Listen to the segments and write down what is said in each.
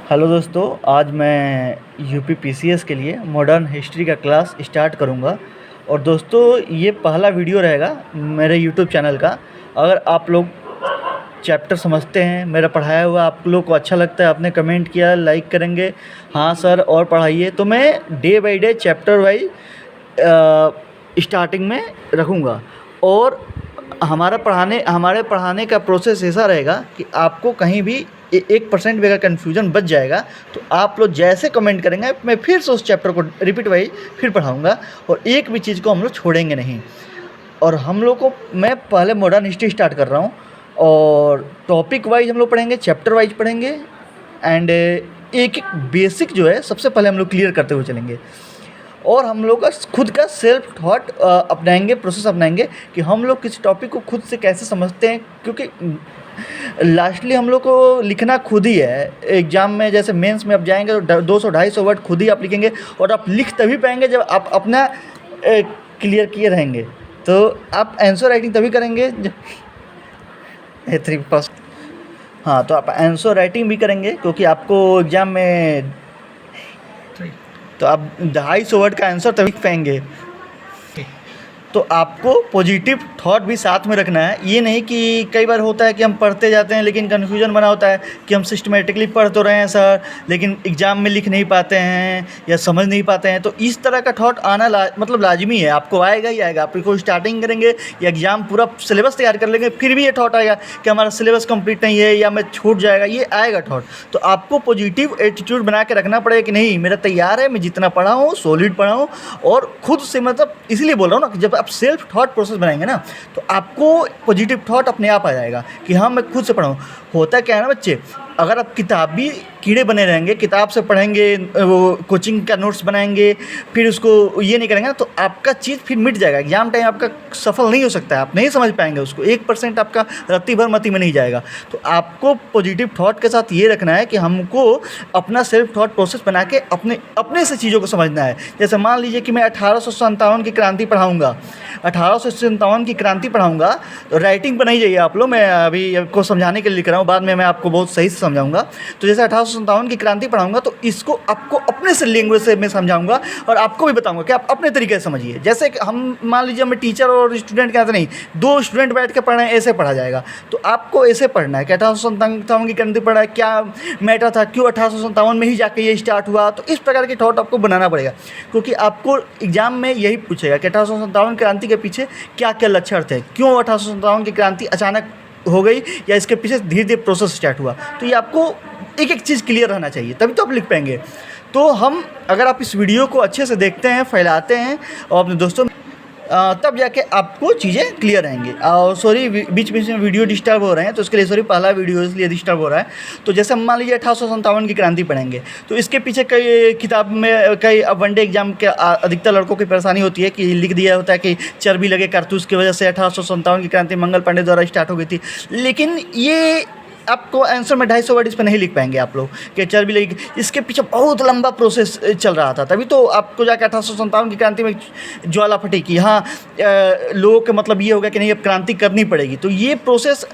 Hello दोस्तों, आज मैं यूपी पीसीएस के लिए मॉडर्न हिस्ट्री का क्लास स्टार्ट करूंगा। और दोस्तों, ये पहला वीडियो रहेगा मेरे यूट्यूब चैनल का। अगर आप लोग चैप्टर समझते हैं, मेरा पढ़ाया हुआ आप लोग को अच्छा लगता है, आपने कमेंट किया, लाइक करेंगे, हाँ सर और पढ़ाइए, तो मैं day by day chapter wise starting में रखूँगा। और हमारे पढ़ाने का प्रोसेस ऐसा रहेगा कि आपको कहीं भी 1% भी अगर कन्फ्यूजन बच जाएगा तो आप लोग जैसे कमेंट करेंगे मैं फिर से उस चैप्टर को रिपीट वाइज फिर पढ़ाऊँगा, और एक भी चीज़ को हम लोग छोड़ेंगे नहीं। और हम लोग को मैं पहले मॉडर्न हिस्ट्री स्टार्ट कर रहा हूँ, और टॉपिक वाइज हम लोग पढ़ेंगे, चैप्टर वाइज पढ़ेंगे, एंड एक एक बेसिक जो है सबसे पहले हम लोग क्लियर करते हुए चलेंगे। और हम लोग का खुद का सेल्फ थॉट अपनाएंगे, प्रोसेस अपनाएंगे कि हम लोग किसी टॉपिक को खुद से कैसे समझते हैं, क्योंकि लास्टली हम लोग को लिखना खुद ही है। एग्ज़ाम में जैसे मेंस में आप जाएंगे तो 200-250 वर्ड खुद ही आप लिखेंगे, और आप लिख तभी पाएंगे जब आप अपना क्लियर किए रहेंगे। तो आप आंसर राइटिंग तभी करेंगे जब 3 हाँ, तो आप आंसर राइटिंग भी करेंगे, क्योंकि आपको एग्ज़ाम में तो आप 250 वर्ड का आंसर तभी लिख पाएंगे। तो आपको पॉजिटिव थॉट भी साथ में रखना है। ये नहीं कि कई बार होता है कि हम पढ़ते जाते हैं लेकिन कन्फ्यूजन बना होता है कि हम सिस्टमेटिकली पढ़ तो रहे हैं सर, लेकिन एग्ज़ाम में लिख नहीं पाते हैं या समझ नहीं पाते हैं। तो इस तरह का थॉट आना मतलब लाजमी है, आपको आएगा ही आएगा। आप कोई स्टार्टिंग करेंगे या एग्ज़ाम पूरा सिलेबस तैयार कर लेंगे, फिर भी ये थॉट आएगा कि हमारा सिलेबस कंप्लीट नहीं है या मैं छूट जाएगा, ये आएगा थॉट। तो आपको पॉजिटिव एटीट्यूड बना के रखना पड़ेगा कि नहीं, मेरा तैयार है, मैं जितना पढ़ा हूँ सॉलिड पढ़ा हूँ। और खुद से मतलब इसलिए बोल रहा हूँ ना कि जब आप सेल्फ थॉट प्रोसेस बनाएंगे ना, तो आपको पॉजिटिव थॉट अपने आप आ जाएगा कि हाँ मैं खुद से पढ़ा हूँ। होता क्या है ना बच्चे, अगर आप किताबी कीड़े बने रहेंगे, किताब से पढ़ेंगे, वो कोचिंग का नोट्स बनाएंगे, फिर उसको ये नहीं करेंगे ना, तो आपका चीज़ फिर मिट जाएगा। एग्जाम टाइम आपका सफल नहीं हो सकता है, आप नहीं समझ पाएंगे उसको, 1% आपका रत्ती भर मती में नहीं जाएगा। तो आपको पॉजिटिव थॉट के साथ ये रखना है कि हमको अपना सेल्फ थॉट प्रोसेस बना के अपने से चीज़ों को समझना है। जैसे मान लीजिए कि मैं 1857 की क्रांति पढ़ाऊँगा, 1857 की क्रांति पढ़ाऊँगा, तो राइटिंग पर नहीं जाइए आप लोग, मैं अभी आपको समझाने के लिए लिख रहा हूँ, बाद में मैं आपको बहुत सही से समझाऊंगा। तो जैसे 1857 की क्रांति पढ़ाऊंगा तो इसको आपको अपने से लैंग्वेज से मैं समझाऊंगा, और आपको भी बताऊंगा कि आप अपने तरीके से समझिए। जैसे कि हम मान लीजिए मैं टीचर और स्टूडेंट के साथ नहीं, 2 स्टूडेंट बैठ के पढ़ रहे हैं, ऐसे पढ़ा जाएगा। तो आपको ऐसे पढ़ना है कि 1857 की क्रांति पढ़ा है, क्या मैटर था, क्यों 1857 में ही जाके ये स्टार्ट हुआ। तो इस प्रकार के थॉट आपको बनाना पड़ेगा, क्योंकि आपको एग्जाम में यही पूछेगा कि 1857 क्रांति के पीछे क्या क्या लक्षण थे, क्यों 1857 की क्रांति अचानक हो गई, या इसके पीछे धीरे धीरे प्रोसेस स्टार्ट हुआ। तो ये आपको एक एक चीज़ क्लियर रहना चाहिए, तभी तो आप लिख पाएंगे। तो अगर आप इस वीडियो को अच्छे से देखते हैं, फैलाते हैं और अपने दोस्तों तब जाके आपको चीज़ें क्लियर रहेंगी। और सॉरी, बीच बीच में वीडियो डिस्टर्ब हो रहे हैं, तो इसके लिए सॉरी, पहला वीडियो इसलिए डिस्टर्ब हो रहा है। तो जैसे मान लीजिए 1857 की क्रांति पढ़ेंगे, तो इसके पीछे कई किताब में कई वनडे एग्जाम के अधिकतर लड़कों की परेशानी होती है कि लिख दिया होता है कि चर्बी लगे कारतूस की वजह से 1857 की क्रांति मंगल पांडे द्वारा स्टार्ट हो गई थी। लेकिन ये आपको आंसर में 250 वर्ड इस पर नहीं लिख पाएंगे आप लोग कि चर्बी लगी। इसके पीछे बहुत लंबा प्रोसेस चल रहा था, तभी तो आपको जाकर 1857 की क्रांति में ज्वाला फटी कि हाँ लोगों का मतलब ये होगा कि नहीं अब क्रांति करनी पड़ेगी। तो ये प्रोसेस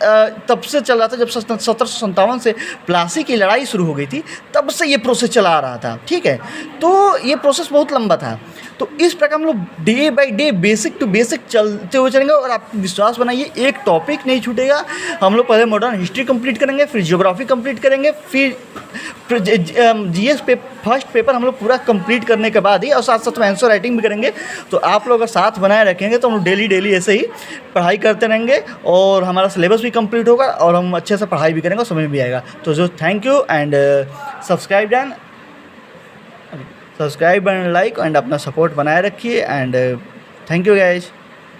तब से चल रहा था जब 1757 से प्लासी की लड़ाई शुरू हो गई थी, तब से ये प्रोसेस चला आ रहा था। ठीक है, तो ये प्रोसेस बहुत लंबा था। तो इस प्रकार हम लोग day by day basic to basic चलते हुए चलेंगे, और आप विश्वास बनाइए एक टॉपिक नहीं छूटेगा। हम लोग पहले मॉडर्न हिस्ट्री कंप्लीट करेंगे, फिर ज्योग्राफी कंप्लीट करेंगे, फिर जीएस पे फर्स्ट पेपर हम लोग पूरा कंप्लीट करने के बाद ही, और साथ साथ में आंसर राइटिंग भी करेंगे। तो आप लोग अगर साथ बनाए रखेंगे तो हम लोग डेली ऐसे ही पढ़ाई करते रहेंगे, और हमारा सिलेबस भी कंप्लीट होगा, और हम अच्छे से पढ़ाई भी करेंगे और समझ में भी आएगा। तो जो thank you and subscribe and like and अपना सपोर्ट बनाए रखिए, एंड थैंक यू गाइज।